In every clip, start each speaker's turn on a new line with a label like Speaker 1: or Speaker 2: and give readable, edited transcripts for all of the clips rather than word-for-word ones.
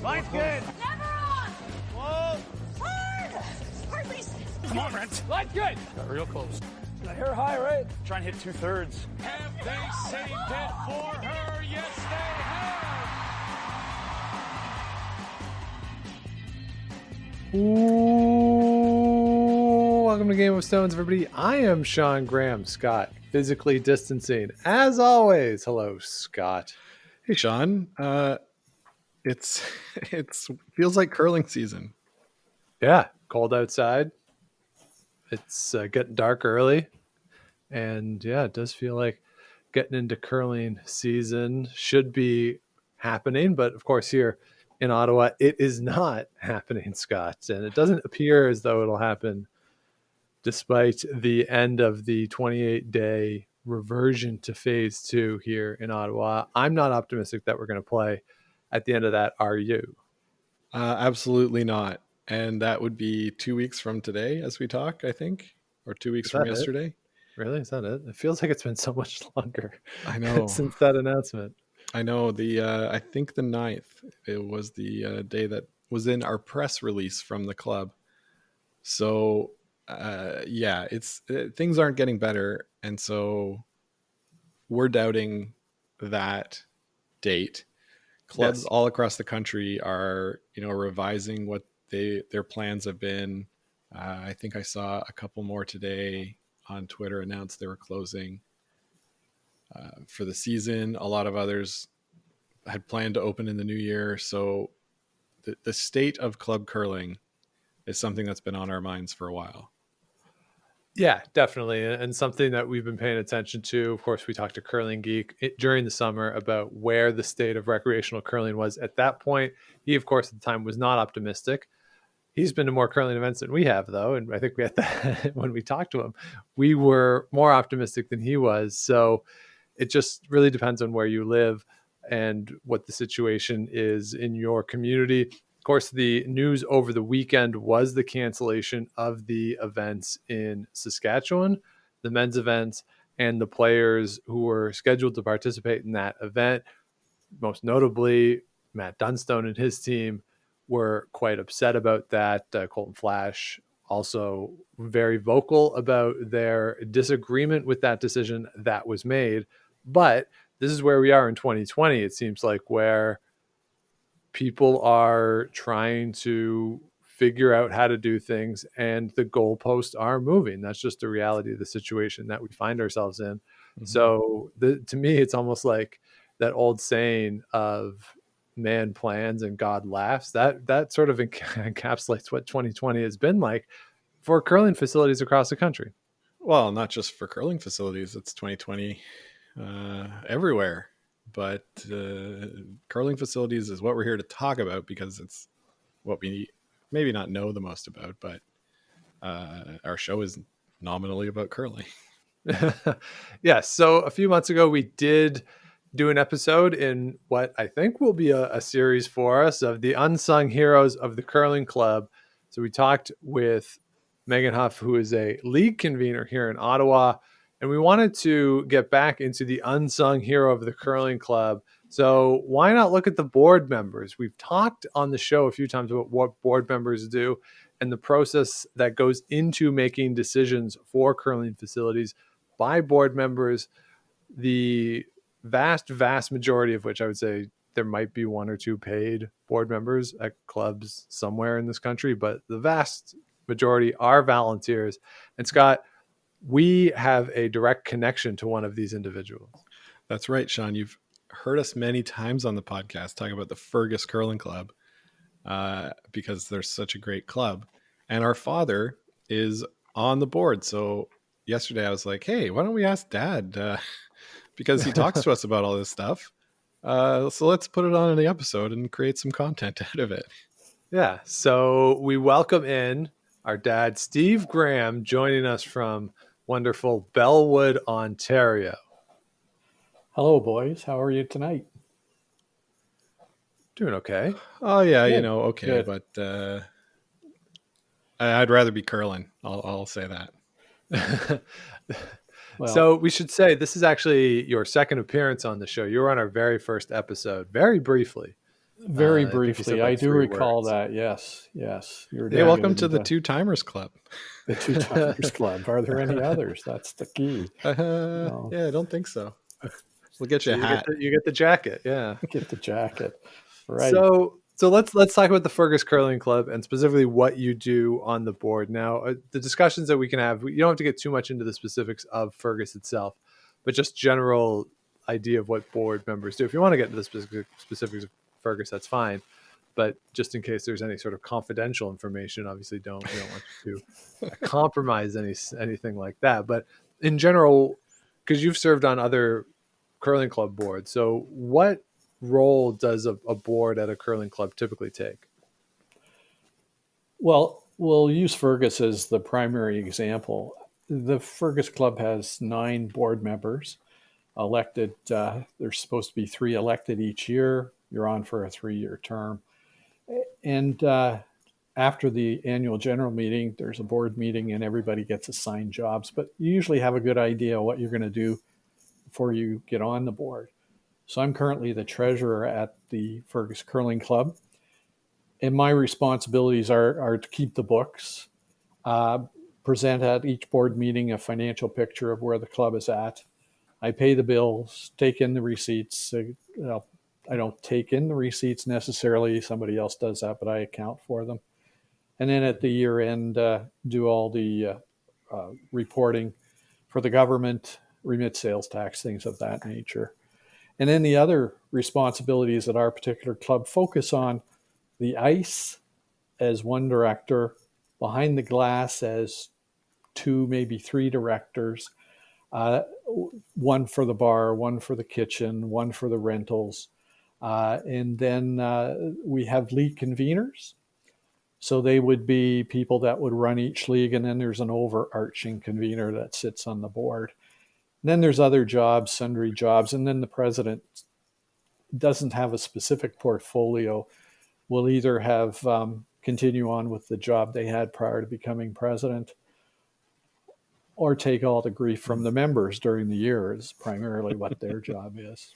Speaker 1: Line's good.
Speaker 2: Never on.
Speaker 1: Whoa.
Speaker 2: Hard. Hardly.
Speaker 1: Come on, Brent.
Speaker 3: Line's good.
Speaker 1: Got real close.
Speaker 3: I hear high, right?
Speaker 1: Try and hit 2/3.
Speaker 4: Have they saved it for her? Yes, they have.
Speaker 5: Ooh, welcome to Game of Stones, everybody. I am Sean Graham, Scott, physically distancing. As always, hello, Scott.
Speaker 6: Hey, Sean. It's feels like curling season.
Speaker 5: Yeah, cold outside. It's getting dark early. And yeah, it does feel like getting into curling season should be happening. But of course, here in Ottawa, it is not happening, Scott. And it doesn't appear as though it'll happen despite the end of the 28-day reversion to phase 2 here in Ottawa. I'm not optimistic that we're going to play at the end of that. Are you?
Speaker 6: Absolutely not. And that would be 2 weeks from today as we talk, I think, or 2 weeks from yesterday.
Speaker 5: It? Really? Is that it? It feels like it's been so much longer.
Speaker 6: I know.
Speaker 5: Since that announcement.
Speaker 6: I know. I think the 9th, it was the day that was in our press release from the club. So, things aren't getting better. And so we're doubting that date. Clubs all across the country are, revising what their plans have been. I think I saw a couple more today on Twitter announce they were closing for the season. A lot of others had planned to open in the new year. So the state of club curling is something that's been on our minds for a while.
Speaker 5: Yeah, definitely. And something that we've been paying attention to. Of course, we talked to Curling Geek during the summer about where the state of recreational curling was at that point. He, of course, at the time was not optimistic. He's been to more curling events than we have, though. And I think we had that when we talked to him, we were more optimistic than he was. So it just really depends on where you live and what the situation is in your community. Of course, the news over the weekend was the cancellation of the events in Saskatchewan, the men's events, and the players who were scheduled to participate in that event. Most notably, Matt Dunstone and his team were quite upset about that. Colton Flash also very vocal about their disagreement with that decision that was made. But this is where we are in 2020, it seems like, where people are trying to figure out how to do things and the goalposts are moving. That's just the reality of the situation that we find ourselves in. Mm-hmm. So to me, it's almost like that old saying of man plans and God laughs. That sort of encapsulates what 2020 has been like for curling facilities across the country.
Speaker 6: Well, not just for curling facilities. It's 2020 everywhere. But curling facilities is what we're here to talk about because it's what we maybe not know the most about, but our show is nominally about curling.
Speaker 5: Yes. So a few months ago, we did do an episode in what I think will be a series for us of the unsung heroes of the curling club. So we talked with Megan Huff, who is a league convener here in Ottawa. And we wanted to get back into the unsung hero of the curling club. So why not look at the board members? We've talked on the show a few times about what board members do and the process that goes into making decisions for curling facilities by board members. The vast majority of which I would say there might be one or two paid board members at clubs somewhere in this country, but the vast majority are volunteers. And Scott, we have a direct connection to one of these individuals.
Speaker 6: That's right, Sean. You've heard us many times on the podcast talk about the Fergus Curling Club because they're such a great club. And our father is on the board. So yesterday I was like, hey, why don't we ask Dad? Because he talks to us about all this stuff. So let's put it on in the episode and create some content out of it.
Speaker 5: Yeah. So we welcome in our dad, Steve Graham, joining us from wonderful Bellwood, Ontario.
Speaker 7: Hello, boys. How are you tonight?
Speaker 5: Doing okay.
Speaker 6: Oh, yeah,
Speaker 7: Good.
Speaker 6: Okay.
Speaker 7: Good.
Speaker 6: But I'd rather be curling. I'll say that.
Speaker 7: Well,
Speaker 5: So we should say this is actually your second appearance on the show. You were on our very first episode, very briefly,
Speaker 7: Very
Speaker 5: I think you said
Speaker 7: briefly, I
Speaker 5: like
Speaker 7: do
Speaker 5: 3
Speaker 7: recall
Speaker 5: words.
Speaker 7: that. Yes, yes. You were
Speaker 6: Hey,
Speaker 7: doing
Speaker 6: welcome
Speaker 7: it
Speaker 6: to
Speaker 7: in
Speaker 6: the Two Timers Club.
Speaker 7: the Two Timers Club. Are there any others? That's the key. No.
Speaker 6: Yeah, I don't think so. We'll get you
Speaker 5: So
Speaker 6: a hat.
Speaker 5: you get the jacket, yeah.
Speaker 7: Get the jacket. Right.
Speaker 5: So let's talk about the Fergus Curling Club and specifically what you do on the board. Now, the discussions that we can have, you don't have to get too much into the specifics of Fergus itself, but just general idea of what board members do. If you want to get into the specifics of Fergus, that's fine. But just in case there's any sort of confidential information, obviously we don't want you to compromise anything like that. But in general, because you've served on other curling club boards, so what role does a board at a curling club typically take?
Speaker 7: Well, we'll use Fergus as the primary example. The Fergus Club has 9 board members elected. There's supposed to be 3 elected each year. You're on for a 3-year term. And after the annual general meeting, there's a board meeting and everybody gets assigned jobs. But you usually have a good idea what you're going to do before you get on the board. So I'm currently the treasurer at the Fergus Curling Club. And my responsibilities are to keep the books, present at each board meeting a financial picture of where the club is at. I pay the bills, take in the receipts. I don't take in the receipts necessarily. Somebody else does that, but I account for them. And then at the year end, do all the reporting for the government, remit sales tax, things of that nature. And then the other responsibilities at our particular club focus on the ice as one director, behind the glass as 2, maybe 3 directors, one for the bar, one for the kitchen, one for the rentals. And then we have league conveners. So they would be people that would run each league. And then there's an overarching convener that sits on the board. And then there's other jobs, sundry jobs. And then the president doesn't have a specific portfolio. Will either have continue on with the job they had prior to becoming president, or take all the grief from the members during the year is primarily what their job is.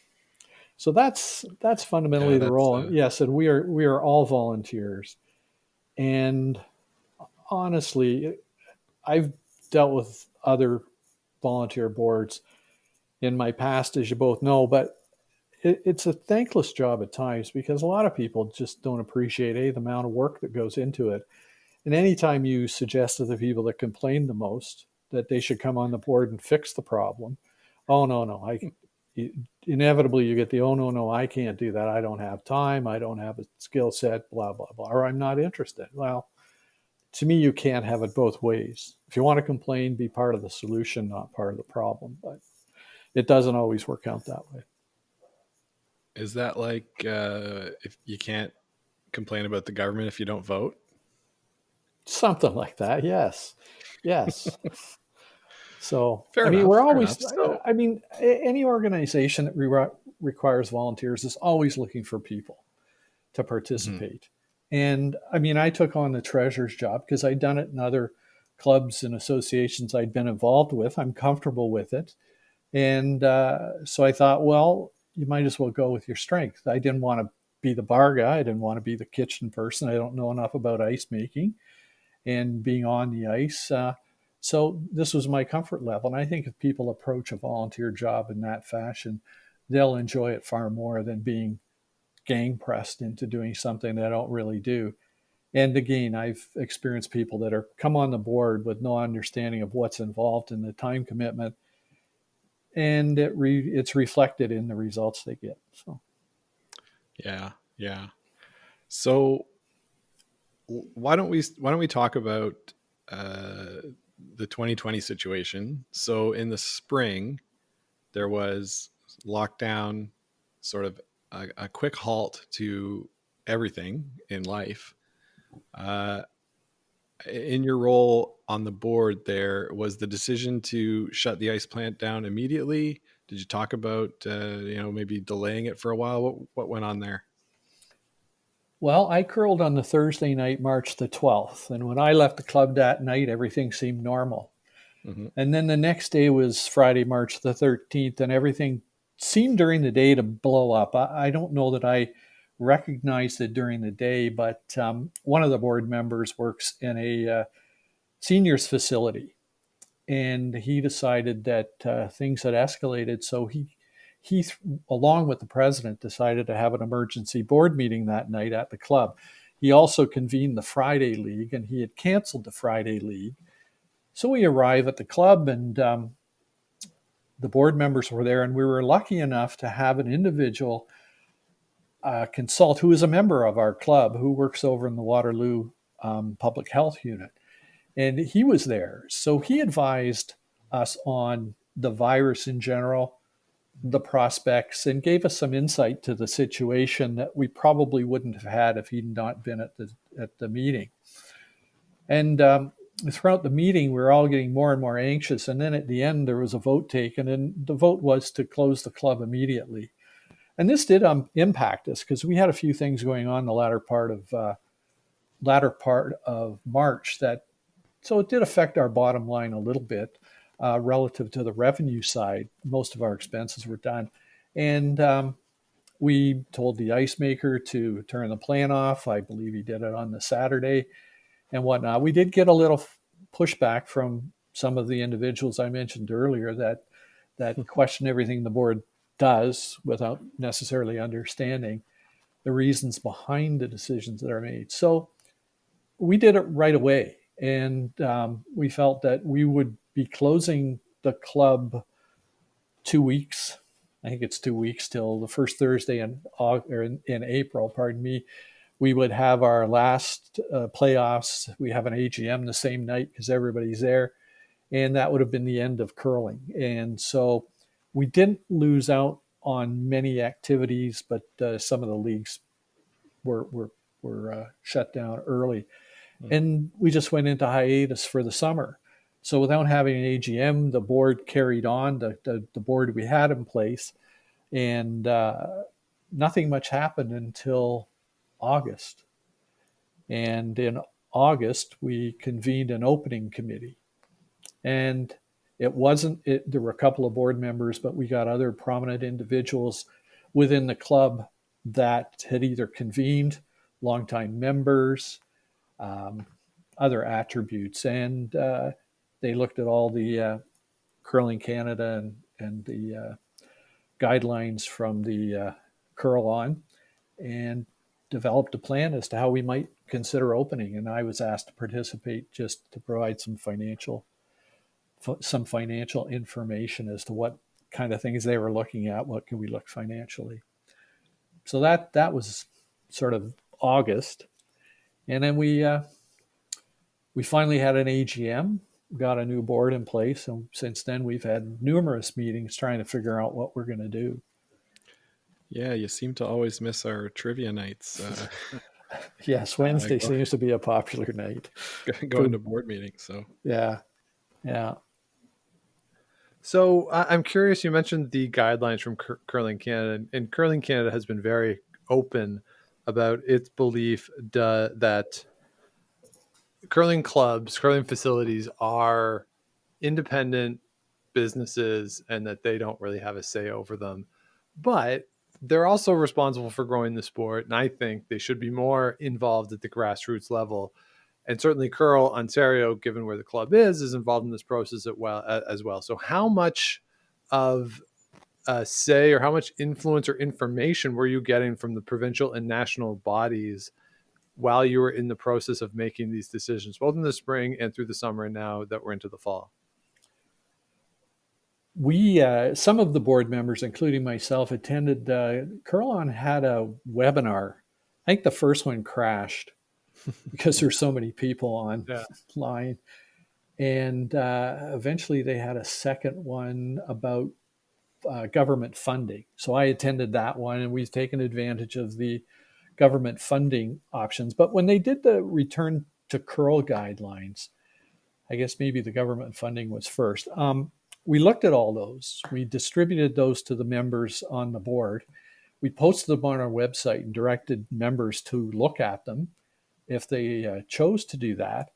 Speaker 7: So that's fundamentally the role. Yes, and we are all volunteers. And honestly, I've dealt with other volunteer boards in my past, as you both know, but it's a thankless job at times because a lot of people just don't appreciate the amount of work that goes into it. And anytime you suggest to the people that complain the most that they should come on the board and fix the problem, oh no, inevitably you get the oh no, I can't do that. I don't have time. I don't have a skill set. Blah blah blah. Or I'm not interested. Well, to me, you can't have it both ways. If you want to complain, be part of the solution, not part of the problem. But it doesn't always work out that way.
Speaker 6: Is that like if you can't complain about the government if you don't vote?
Speaker 7: Something like that. Yes. So,
Speaker 6: Fair
Speaker 7: I mean,
Speaker 6: enough,
Speaker 7: we're
Speaker 6: fair
Speaker 7: always,
Speaker 6: enough. So,
Speaker 7: I mean, any organization that requires volunteers is always looking for people to participate. And I mean, I took on the treasurer's job because I'd done it in other clubs and associations I'd been involved with. I'm comfortable with it. And so I thought, well, you might as well go with your strength. I didn't want to be the bar guy. I didn't want to be the kitchen person. I don't know enough about ice making and being on the ice. So this was my comfort level. And I think if people approach a volunteer job in that fashion, they'll enjoy it far more than being gang pressed into doing something they don't really do. And again, I've experienced people that are come on the board with no understanding of what's involved in the time commitment, and it's reflected in the results they get. So,
Speaker 6: yeah. So, why don't we talk about the 2020 situation? So, in the spring, there was lockdown, sort of a quick halt to everything in life. In your role on the board, there was the decision to shut the ice plant down immediately. Did you talk about maybe delaying it for a while? What went on there?
Speaker 7: Well, I curled on the Thursday night, March the 12th. And when I left the club that night, everything seemed normal. Mm-hmm. And then the next day was Friday, March the 13th, and everything seemed during the day to blow up. I don't know that I recognized it during the day, but one of the board members works in a seniors facility, and he decided that things had escalated. So he, along with the president, decided to have an emergency board meeting that night at the club. He also convened the Friday League, and he had canceled the Friday League. So we arrive at the club, and the board members were there, and we were lucky enough to have an individual consult who is a member of our club, who works over in the Waterloo Public Health Unit. And he was there. So he advised us on the virus in general, the prospects, and gave us some insight to the situation that we probably wouldn't have had if he'd not been at the meeting. And throughout the meeting, we were all getting more and more anxious. And then at the end, there was a vote taken, and the vote was to close the club immediately. And this did impact us because we had a few things going on the latter part of March so it did affect our bottom line a little bit relative to the revenue side. Most of our expenses were done. And we told the ice maker to turn the plant off. I believe he did it on the Saturday and whatnot. We did get a little pushback from some of the individuals I mentioned earlier that question everything the board does without necessarily understanding the reasons behind the decisions that are made. So we did it right away. And we felt that we would be closing the club 2 weeks. I think it's 2 weeks till the first Thursday in April, pardon me. We would have our last playoffs. We have an AGM the same night because everybody's there. And that would have been the end of curling. And so we didn't lose out on many activities, but some of the leagues were shut down early. And we just went into hiatus for the summer. So without having an AGM, the board carried on, the board we had in place, and nothing much happened until August. And in August, we convened an opening committee. And there were a couple of board members, but we got other prominent individuals within the club that had either convened, longtime members, other attributes, and they looked at all the Curling Canada and the guidelines from the Curl On and developed a plan as to how we might consider opening. And I was asked to participate just to provide some financial information as to what kind of things they were looking at. What can we look financially? So that was sort of August. And then we finally had an AGM, got a new board in place, and since then we've had numerous meetings trying to figure out what we're going to do.
Speaker 6: Yeah, you seem to always miss our trivia nights.
Speaker 7: Yes, Wednesday seems to be a popular night.
Speaker 6: Going to board meetings, so.
Speaker 7: Yeah.
Speaker 5: So I'm curious, you mentioned the guidelines from Curling Canada, and Curling Canada has been very open about its belief that curling clubs, curling facilities are independent businesses and that they don't really have a say over them. But they're also responsible for growing the sport, and I think they should be more involved at the grassroots level. And certainly Curl Ontario, given where the club is involved in this process as well. So how much of say or how much influence or information were you getting from the provincial and national bodies while you were in the process of making these decisions, both in the spring and through the summer and now that we're into the fall?
Speaker 7: We, some of the board members, including myself, attended, Curl On had a webinar. I think the first one crashed because there's so many people online. And eventually they had a second one about government funding. So I attended that one, and we've taken advantage of the government funding options. But when they did the return to curl guidelines, I guess maybe the government funding was first. We looked at all those. We distributed those to the members on the board. We posted them on our website and directed members to look at them if they chose to do that,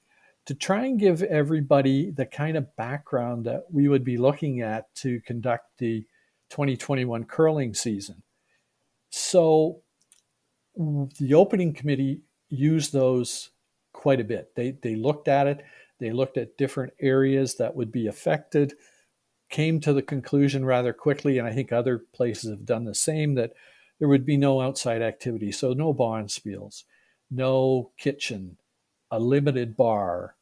Speaker 7: to try and give everybody the kind of background that we would be looking at to conduct the 2021 curling season. So The opening committee used those quite a bit. They looked at it. They looked at different areas that would be affected, came to the conclusion rather quickly, and I think other places have done the same, that there would be no outside activity. So no bonspiels, no kitchen, a limited bar.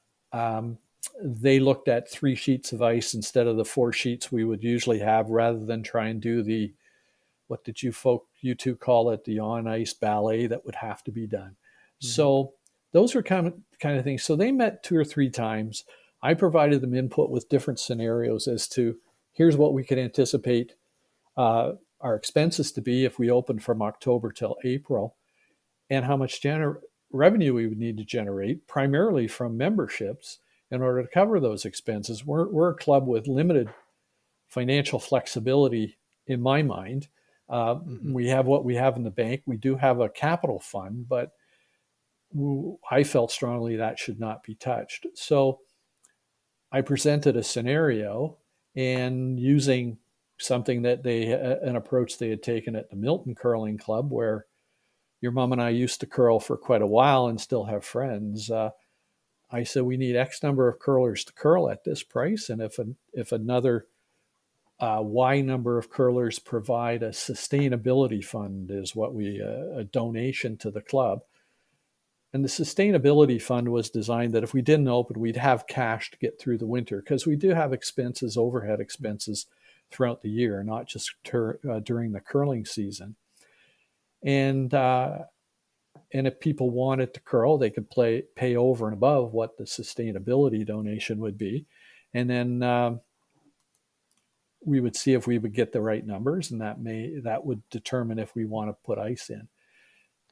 Speaker 7: They looked at 3 sheets of ice instead of the 4 sheets we would usually have, rather than try and do the, what did you two call it, the on ice ballet that would have to be done. So those were kind of things. So they met 2 or 3 times. I provided them input with different scenarios as to, here's what we could anticipate our expenses to be if we opened from October till April, and how much revenue we would need to generate, primarily from memberships, in order to cover those expenses. We're a club with limited financial flexibility, in my mind. We have what we have in the bank. We do have a capital fund, but I felt strongly that should not be touched. So I presented a scenario, and using something that an approach they had taken at the Milton Curling Club, where your mom and I used to curl for quite a while and still have friends. I said, we need X number of curlers to curl at this price. And if another Y number of curlers provide a sustainability fund, is what a donation to the club. And the sustainability fund was designed that if we didn't open, we'd have cash to get through the winter, because we do have expenses, overhead expenses throughout the year, not just during the curling season. And if people wanted to curl, they could pay over and above what the sustainability donation would be. And then we would see if we would get the right numbers, and that would determine if we want to put ice in.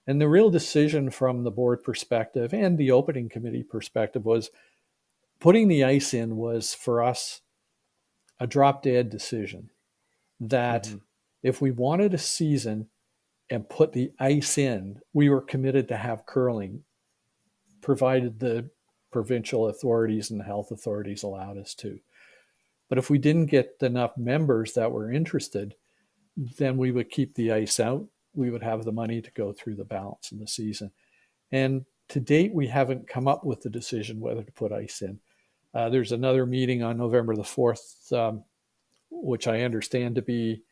Speaker 7: And the real decision from the board perspective and the opening committee perspective was, putting the ice in was, for us, a drop dead decision. That if we wanted a season and put the ice in, we were committed to have curling, provided the provincial authorities and the health authorities allowed us to. But if we didn't get enough members that were interested, then we would keep the ice out. We would have the money to go through the balance of the season. And to date, we haven't come up with the decision whether to put ice in. There's another meeting on November the 4th, which I understand to be,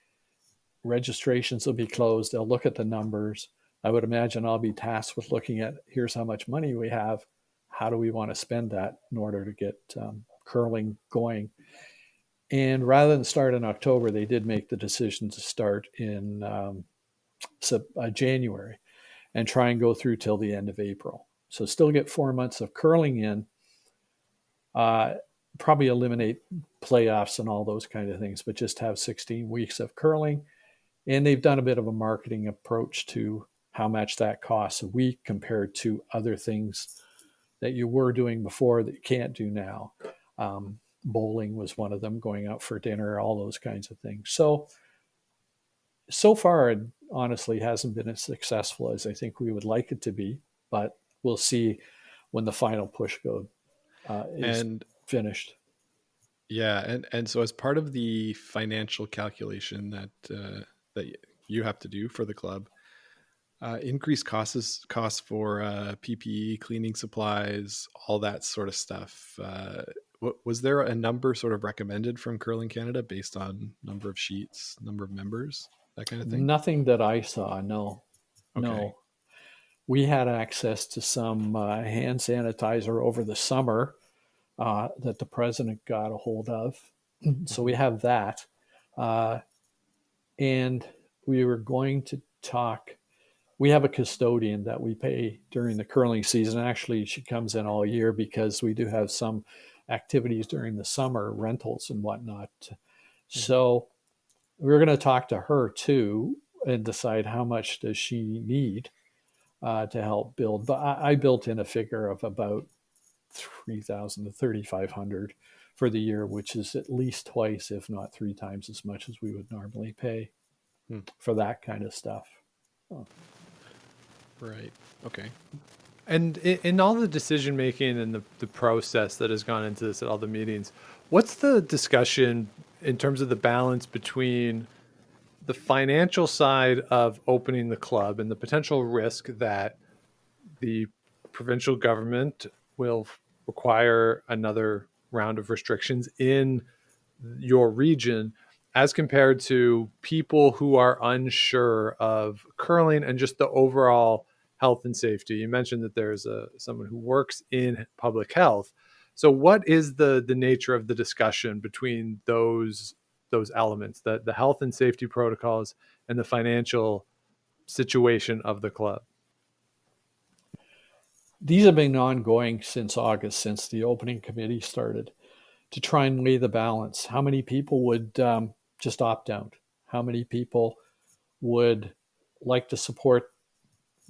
Speaker 7: registrations will be closed. They'll look at the numbers. I would imagine I'll be tasked with looking at, here's how much money we have. How do we want to spend that in order to get curling going? And rather than start in October, they did make the decision to start in January and try and go through till the end of April. So still get 4 months of curling in, probably eliminate playoffs and all those kind of things, but just have 16 weeks of curling. And they've done a bit of a marketing approach to how much that costs a week compared to other things that you were doing before that you can't do now. Bowling was one of them, going out for dinner, all those kinds of things. So far, it honestly hasn't been as successful as I think we would like it to be, but we'll see when the final push is finished.
Speaker 6: Yeah, and so as part of the financial calculation that you have to do for the club, increased costs for PPE, cleaning supplies, all that sort of stuff. Was there a number sort of recommended from Curling Canada based on number of sheets, number of members, that kind of thing?
Speaker 7: Nothing that I saw, no.
Speaker 6: Okay.
Speaker 7: No. We had access to some hand sanitizer over the summer that the president got a hold of. So we have that. And we were going to talk. We have a custodian that we pay during the curling season. Actually, she comes in all year because we do have some activities during the summer, rentals and whatnot. So we're going to talk to her too and decide how much does she need to help build. But I built in a figure of about $3,000 to $3,500 for the year, which is at least twice, if not 3 times as much as we would normally pay for that kind of stuff. Oh.
Speaker 6: Right. Okay.
Speaker 5: And in all the decision making and the process that has gone into this at all the meetings, what's the discussion in terms of the balance between the financial side of opening the club and the potential risk that the provincial government will require another round of restrictions in your region, as compared to people who are unsure of curling and just the overall health and safety. You mentioned that there's someone who works in public health. So what is the nature of the discussion between those elements, the health and safety protocols and the financial situation of the club?
Speaker 7: These have been ongoing since August, since the opening committee started, to try and weigh the balance. How many people would just opt out? How many people would like to support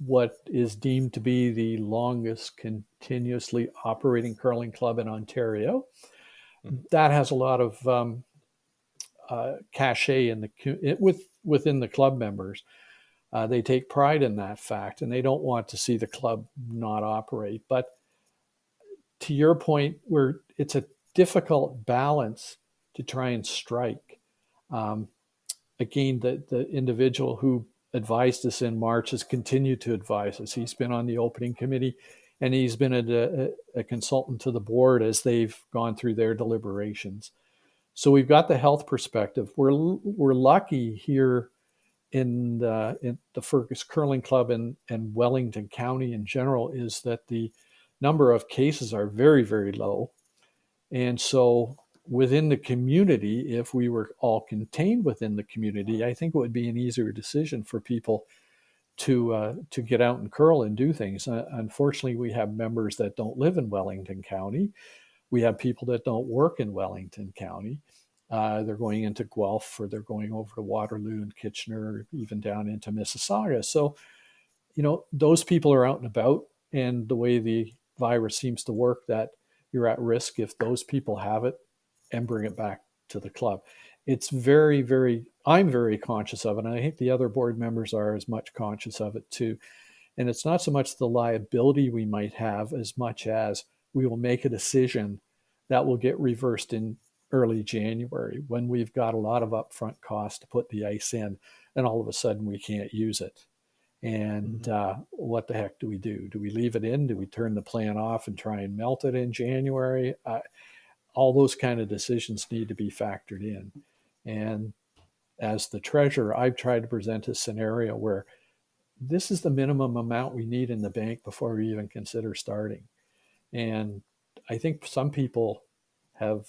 Speaker 7: what is deemed to be the longest continuously operating curling club in Ontario? That has a lot of cachet within the club members. They take pride in that fact, and they don't want to see the club not operate. But to your point, where it's a difficult balance to try and strike. Again, the individual who advised us in March has continued to advise us. He's been on the opening committee, and he's been a consultant to the board as they've gone through their deliberations. So we've got the health perspective. We're lucky here in the Fergus Curling Club and Wellington County in general is that the number of cases are very, very low. And so within the community, if we were all contained within the community, I think it would be an easier decision for people to get out and curl and do things. Unfortunately, we have members that don't live in Wellington County. We have people that don't work in Wellington County. They're going into Guelph, or they're going over to Waterloo and Kitchener, even down into Mississauga. So, those people are out and about, and the way the virus seems to work, that you're at risk if those people have it and bring it back to the club. It's very, very, I'm very conscious of it, and I think the other board members are as much conscious of it too. And it's not so much the liability we might have as much as we will make a decision that will get reversed in early January when we've got a lot of upfront costs to put the ice in, and all of a sudden we can't use it. And what the heck do we do? Do we leave it in? Do we turn the plant off and try and melt it in January? All those kind of decisions need to be factored in. And as the treasurer, I've tried to present a scenario where this is the minimum amount we need in the bank before we even consider starting. And I think some people don't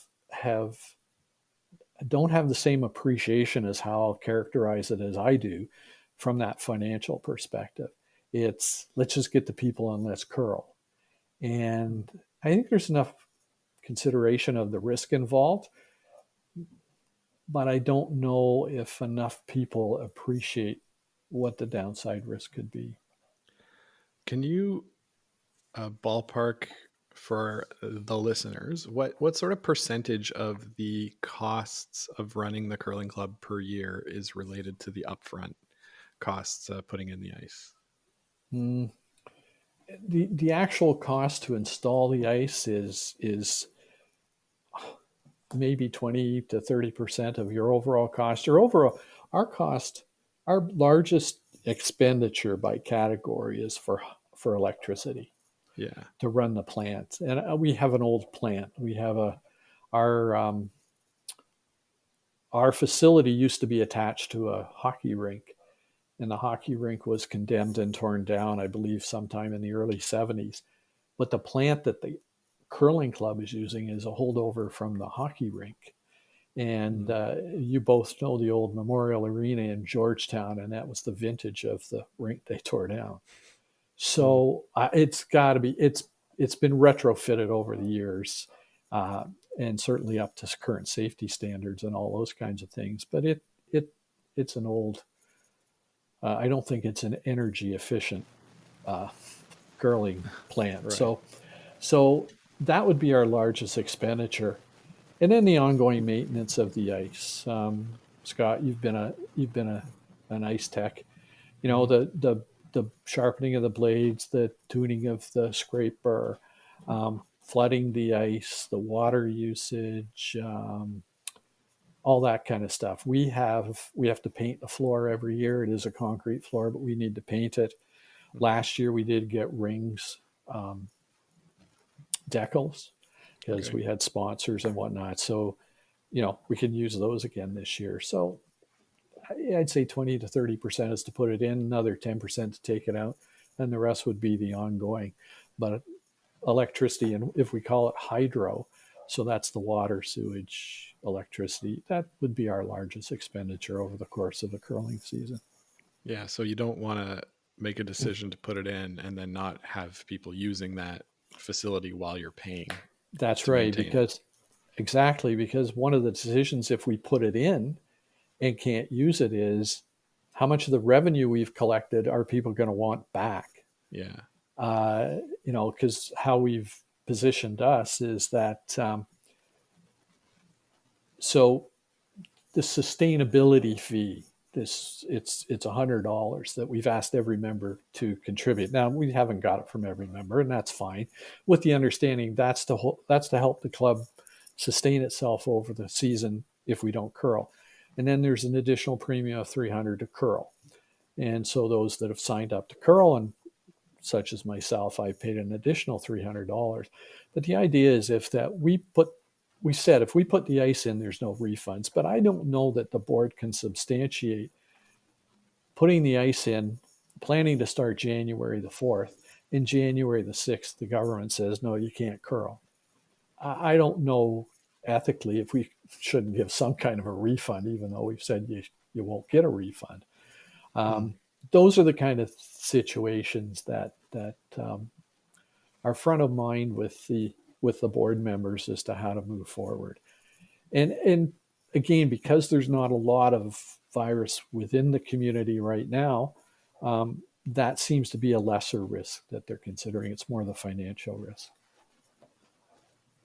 Speaker 7: have the same appreciation as how I'll characterize it as I do from that financial perspective. It's let's just get the people and let's curl. And I think there's enough consideration of the risk involved, but I don't know if enough people appreciate what the downside risk could be.
Speaker 6: Can you ballpark for the listeners what sort of percentage of the costs of running the curling club per year is related to the upfront costs putting in the ice?
Speaker 7: The actual cost to install the ice is maybe 20 to 30% of your overall cost. Our largest expenditure by category is for electricity.
Speaker 6: Yeah,
Speaker 7: to run the plant. And we have an old plant. We have our facility used to be attached to a hockey rink, and the hockey rink was condemned and torn down, I believe, sometime in the early 70s. But the plant that the curling club is using is a holdover from the hockey rink. And you both know the old Memorial Arena in Georgetown, and that was the vintage of the rink they tore down. So it's got to be, it's been retrofitted over the years, and certainly up to current safety standards and all those kinds of things. But it's an old, I don't think it's an energy efficient curling plant. Right. So that would be our largest expenditure. And then the ongoing maintenance of the ice. Scott, you've been an ice tech. The sharpening of the blades, the tuning of the scraper, flooding the ice, the water usage, all that kind of stuff. We have to paint the floor every year. It is a concrete floor, but we need to paint it. Last year we did get rings, decals, because we had sponsors and whatnot. So, we can use those again this year. So I'd say 20 to 30% is to put it in, another 10% to take it out, and the rest would be the ongoing. But electricity, and if we call it hydro, so that's the water, sewage, electricity, that would be our largest expenditure over the course of the curling season.
Speaker 6: Yeah, so you don't want to make a decision to put it in and then not have people using that facility while you're paying.
Speaker 7: That's right, because one of the decisions, if we put it in and can't use it, is how much of the revenue we've collected are people going to want back?
Speaker 6: Yeah.
Speaker 7: Because how we've positioned us is that, so the sustainability fee, it's $100 that we've asked every member to contribute. Now, we haven't got it from every member, and that's fine, with the understanding that's to help the club sustain itself over the season if we don't curl. And then there's an additional premium of $300 to curl. And so those that have signed up to curl, and such as myself, I paid an additional $300. But the idea is if we put the ice in, there's no refunds. But I don't know that the board can substantiate putting the ice in, planning to start January the 4th. In January the 6th, the government says, no, you can't curl. I don't know ethically if we shouldn't give some kind of a refund, even though we've said you won't get a refund. Those are the kind of situations that are front of mind with the board members as to how to move forward. And again, because there's not a lot of virus within the community right now, that seems to be a lesser risk that they're considering. It's more the financial risk.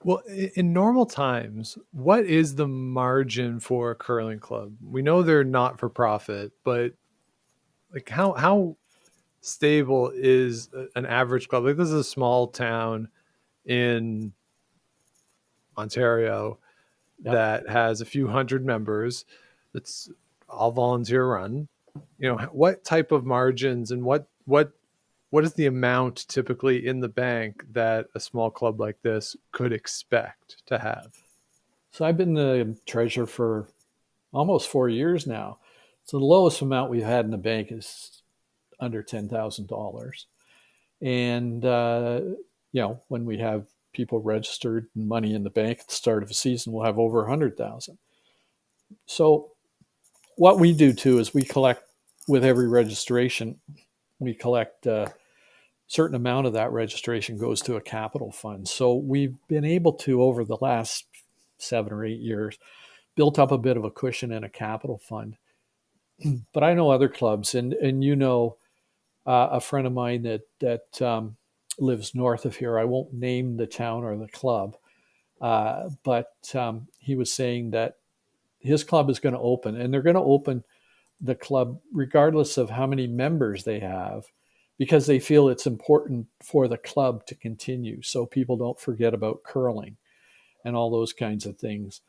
Speaker 5: Well, in normal times, what is the margin for a curling club? We know they're not for profit, but like how stable is an average club? Like, this is a small town in Ontario that has a few hundred members. It's all volunteer run. What type of margins and what is the amount typically in the bank that a small club like this could expect to have?
Speaker 7: So I've been the treasurer for almost 4 years now. So the lowest amount we've had in the bank is under $10,000. And, when we have people registered and money in the bank at the start of a season, we'll have over 100,000. So what we do too is we collect, with every registration, we collect a certain amount of that registration goes to a capital fund. So we've been able to, over the last 7 or 8 years, built up a bit of a cushion in a capital fund. But I know other clubs, and a friend of mine that lives north of here. I won't name the town or the club, but he was saying that his club is going to open, and they're going to open the club regardless of how many members they have, because they feel it's important for the club to continue, so people don't forget about curling and all those kinds of things.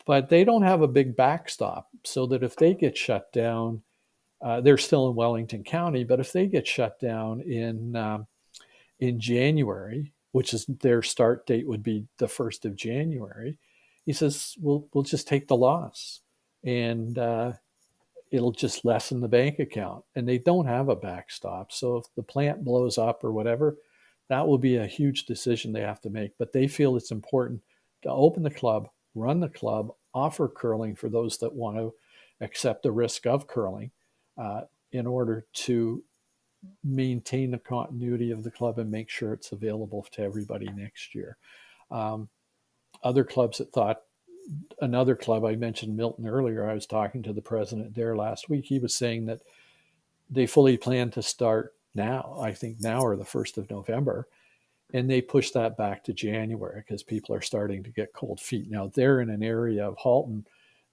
Speaker 7: But they don't have a big backstop, so that if they get shut down, they're still in Wellington County, but if they get shut down in January, which is their start date would be the 1st of January, he says, we'll just take the loss, and it'll just lessen the bank account. And they don't have a backstop. So if the plant blows up or whatever, that will be a huge decision they have to make. But they feel it's important to open the club, run the club, offer curling for those that want to accept the risk of curling, in order to maintain the continuity of the club and make sure it's available to everybody next year. Other clubs that thought, another club, I mentioned Milton earlier, I was talking to the president there last week. He was saying that they fully plan to start now, I think now or the 1st of November, and they pushed that back to January because people are starting to get cold feet. Now, they're in an area of Halton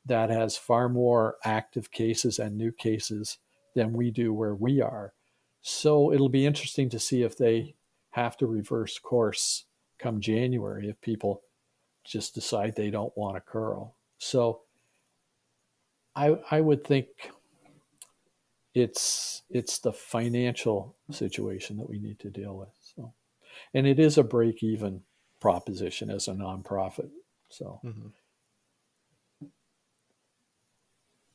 Speaker 7: that has far more active cases and new cases than we do where we are. So it'll be interesting to see if they have to reverse course come January, if people just decide they don't want to curl. So I would think it's the financial situation that we need to deal with. So, and it is a break even proposition as a nonprofit. So,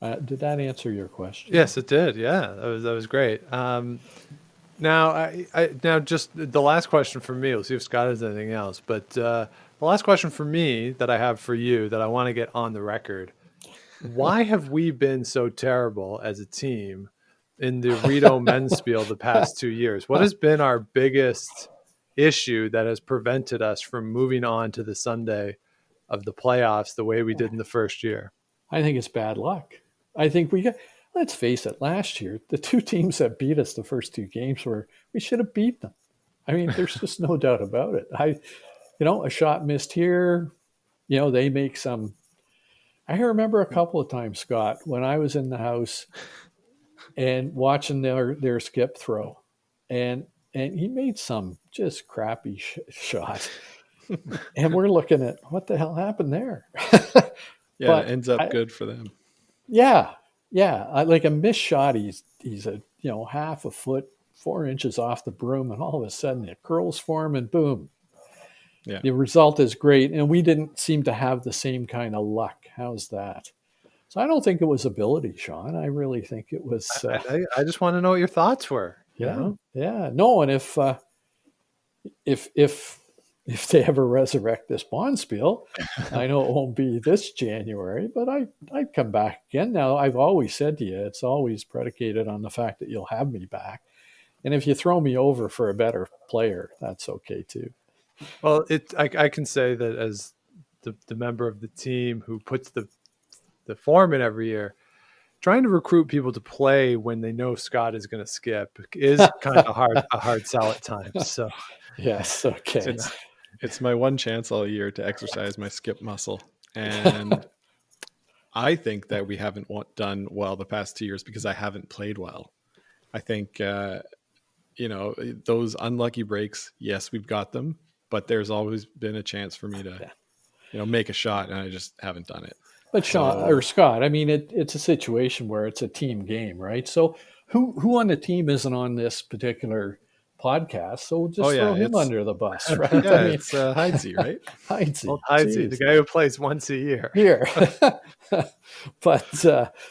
Speaker 7: did that answer your question?
Speaker 5: Yes, it did. Yeah, that was great. Now, now just the last question for me. We'll see if Scott has anything else. But the last question for me that I have for you that I want to get on the record: why have we been so terrible as a team in the Rito men's spiel the past 2 years? What has been our biggest issue that has prevented us from moving on to the Sunday of the playoffs the way we did in the first year?
Speaker 7: I think it's bad luck. I think let's face it, last year, the two teams that beat us the first two games we should have beat them. I mean, there's just no doubt about it. A shot missed here, they make some. I remember a couple of times, Scott, when I was in the house and watching their skip throw, and he made some just crappy shot. And we're looking at what the hell happened there.
Speaker 6: Yeah,
Speaker 7: but
Speaker 6: it ends up good for them.
Speaker 7: Yeah. Like a missed shot. He's a half a foot, 4 inches off the broom, and all of a sudden it curls for him, and boom.
Speaker 6: Yeah.
Speaker 7: The result is great, and we didn't seem to have the same kind of luck. How's that? So I don't think it was ability, Sean. I really think it was.
Speaker 5: I just want to know what your thoughts were.
Speaker 7: Yeah. No, and if they ever resurrect this Bonspiel, I know it won't be this January, but I'd come back again. Now, I've always said to you, it's always predicated on the fact that you'll have me back. And if you throw me over for a better player, that's okay too.
Speaker 5: Well, I can say that as the member of the team who puts the form in every year, trying to recruit people to play when they know Scott is going to skip is kind of a hard sell at times. So
Speaker 7: yes, okay.
Speaker 6: It's my one chance all year to exercise my skip muscle. And I think that we haven't done well the past 2 years because I haven't played well. I think, those unlucky breaks, yes, we've got them, but there's always been a chance for me to, make a shot, and I just haven't done it.
Speaker 7: But Scott, I mean, it's a situation where it's a team game, right? So who on the team isn't on this particular podcast? So we'll just throw him under the bus, right?
Speaker 6: Yeah, I mean, it's Hydesy, right?
Speaker 7: Hydesy,
Speaker 5: the guy who plays once a year.
Speaker 7: Here. But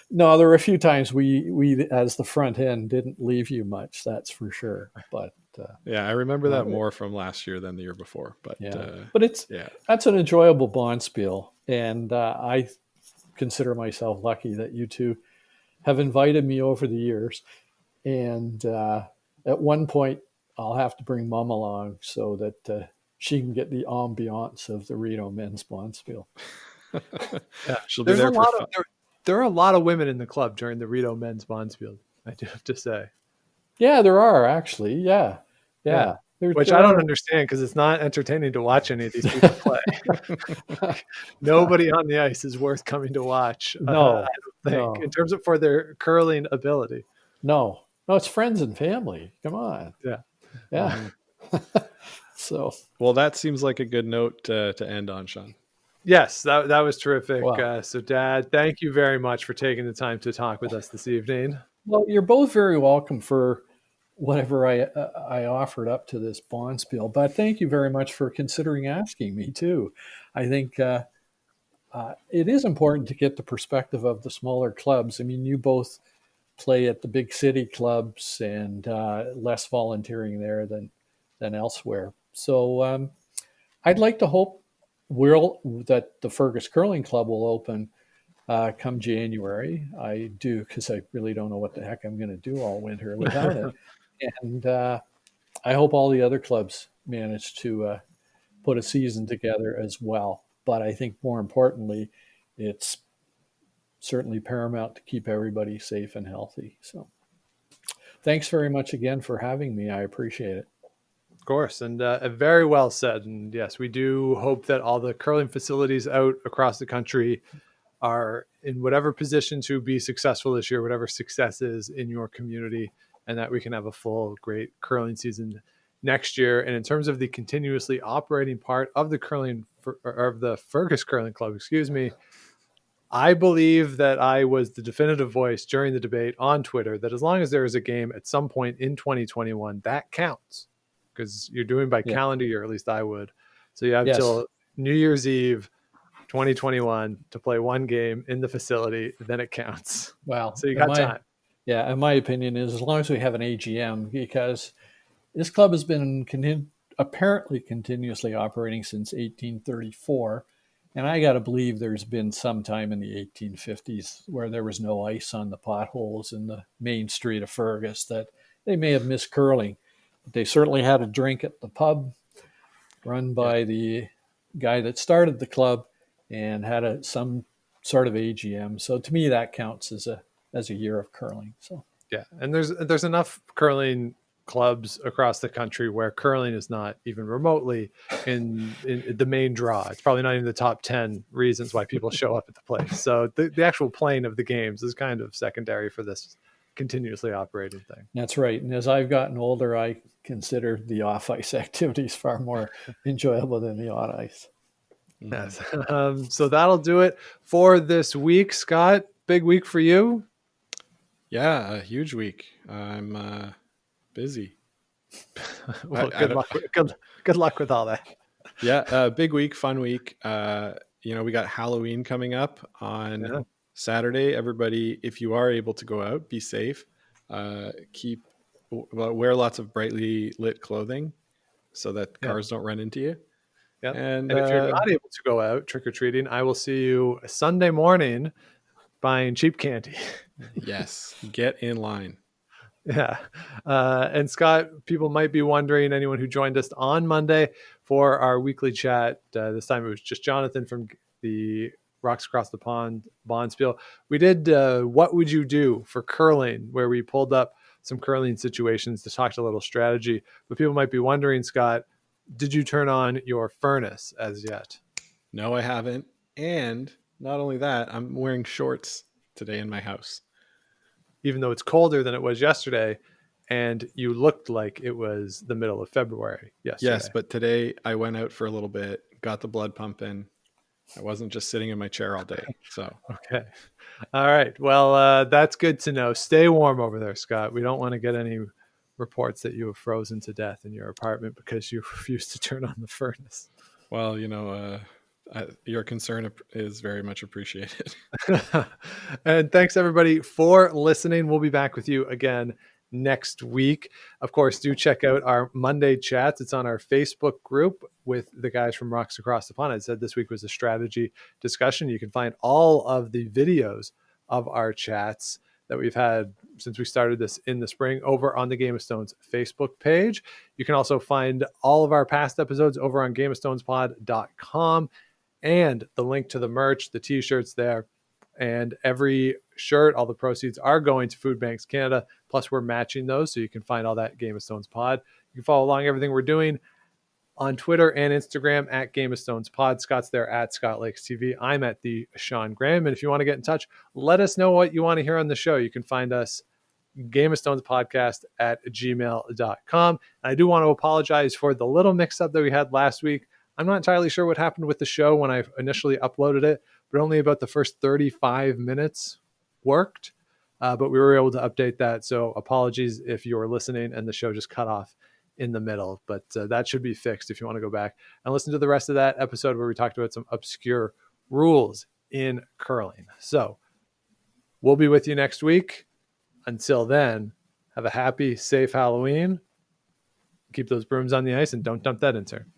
Speaker 7: no, there were a few times we as the front end didn't leave you much, that's for sure. But
Speaker 6: I remember that more from last year than the year before. But
Speaker 7: but that's an enjoyable Bonspiel, and I consider myself lucky that you two have invited me over the years. And at one point, I'll have to bring Mom along so that she can get the ambiance of the Rito men's Bonspiel.
Speaker 6: She'll be there for fun.
Speaker 5: There are a lot of women in the club during the Rito men's Bonspiel, I do have to say.
Speaker 7: Yeah, there are actually. Yeah.
Speaker 5: Which I don't understand because it's not entertaining to watch any of these people play. Nobody on the ice is worth coming to watch.
Speaker 7: No,
Speaker 5: I don't think in terms of for their curling ability.
Speaker 7: No, it's friends and family. Come on. Yeah. So,
Speaker 6: well, that seems like a good note to end on, Sean.
Speaker 5: Yes, that was terrific.
Speaker 7: Wow.
Speaker 5: So, Dad, thank you very much for taking the time to talk with us this evening.
Speaker 7: Well, you're both very welcome for whatever I offered up to this Bonspiel, but thank you very much for considering asking me too. I think it is important to get the perspective of the smaller clubs. I mean, you both play at the big city clubs and less volunteering there than elsewhere. So I'd like to hope that the Fergus Curling Club will open come January. I do, because I really don't know what the heck I'm going to do all winter without it. And I hope all the other clubs manage to put a season together as well. But I think more importantly, it's certainly paramount to keep everybody safe and healthy. So thanks very much again for having me. I appreciate it.
Speaker 5: Of course, and very well said. And yes, we do hope that all the curling facilities out across the country are in whatever position to be successful this year, whatever success is in your community, and that we can have a full, great curling season next year. And in terms of the continuously operating part of the Fergus Curling Club, I believe that I was the definitive voice during the debate on Twitter that as long as there is a game at some point in 2021, that counts, because you're doing by calendar year, at least I would. So you have till New Year's Eve 2021 to play one game in the facility, then it counts.
Speaker 7: Well,
Speaker 5: so you got time.
Speaker 7: Yeah, and my opinion is as long as we have an AGM, because this club has been apparently continuously operating since 1834. And I got to believe there's been some time in the 1850s where there was no ice on the potholes in the main street of Fergus that they may have missed curling. But they certainly had a drink at the pub run by the guy that started the club and had some sort of AGM. So to me, that counts as a year of curling. So
Speaker 5: yeah, and there's enough curling clubs across the country where curling is not even remotely in the main draw. It's probably not even the top 10 reasons why people show up at the place. So the actual playing of the games is kind of secondary for this continuously operating thing.
Speaker 7: That's right. And as I've gotten older, I consider the off-ice activities far more enjoyable than the on-ice.
Speaker 5: Yes. So that'll do it for this week. Scott, big week for you?
Speaker 6: Yeah, a huge week. I'm busy.
Speaker 5: Well, good luck with all that.
Speaker 6: Yeah, big week, fun week. We got Halloween coming up on Saturday. Everybody, if you are able to go out, be safe. Wear lots of brightly lit clothing so that cars don't run into you.
Speaker 5: Yeah. And if you're not able to go out trick-or-treating, I will see you Sunday morning buying cheap candy.
Speaker 6: Yes, get in line.
Speaker 5: Yeah. And Scott, people might be wondering, anyone who joined us on Monday for our weekly chat, this time it was just Jonathan from the Rocks Across the Pond Bonspiel. We did What Would You Do for Curling, where we pulled up some curling situations to talk a little strategy. But people might be wondering, Scott, did you turn on your furnace as yet?
Speaker 6: No, I haven't. And not only that, I'm wearing shorts today in my house.
Speaker 5: Even though it's colder than it was yesterday, and you looked like it was the middle of February yesterday.
Speaker 6: Yes, but today I went out for a little bit, got the blood pumping. I wasn't just sitting in my chair all day. So
Speaker 5: okay. All right. Well, that's good to know. Stay warm over there, Scott. We don't want to get any reports that you have frozen to death in your apartment because you refused to turn on the furnace.
Speaker 6: Well, your concern is very much appreciated.
Speaker 5: And thanks everybody for listening. We'll be back with you again next week. Of course, do check out our Monday chats. It's on our Facebook group with the guys from Rocks Across the Pond. I said this week was a strategy discussion. You can find all of the videos of our chats that we've had since we started this in the spring over on the Game of Stones Facebook page. You can also find all of our past episodes over on gameofstonespod.com. And the link to the merch, the t-shirts there, and every shirt, all the proceeds are going to Food Banks Canada. Plus, we're matching those, so you can find all that Game of Stones Pod. You can follow along everything we're doing on Twitter and Instagram at Game of Stones Pod. Scott's there at Scott Lakes TV. I'm at the Sean Graham. And if you want to get in touch, let us know what you want to hear on the show. You can find us Game of Stones Podcast at gmail.com. And I do want to apologize for the little mix-up that we had last week. I'm not entirely sure what happened with the show when I initially uploaded it, but only about the first 35 minutes worked. But we were able to update that. So apologies if you were listening and the show just cut off in the middle. But that should be fixed if you want to go back and listen to the rest of that episode where we talked about some obscure rules in curling. So we'll be with you next week. Until then, have a happy, safe Halloween. Keep those brooms on the ice and don't dump that intern.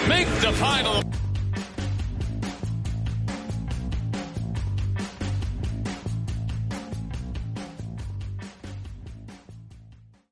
Speaker 4: Make the final.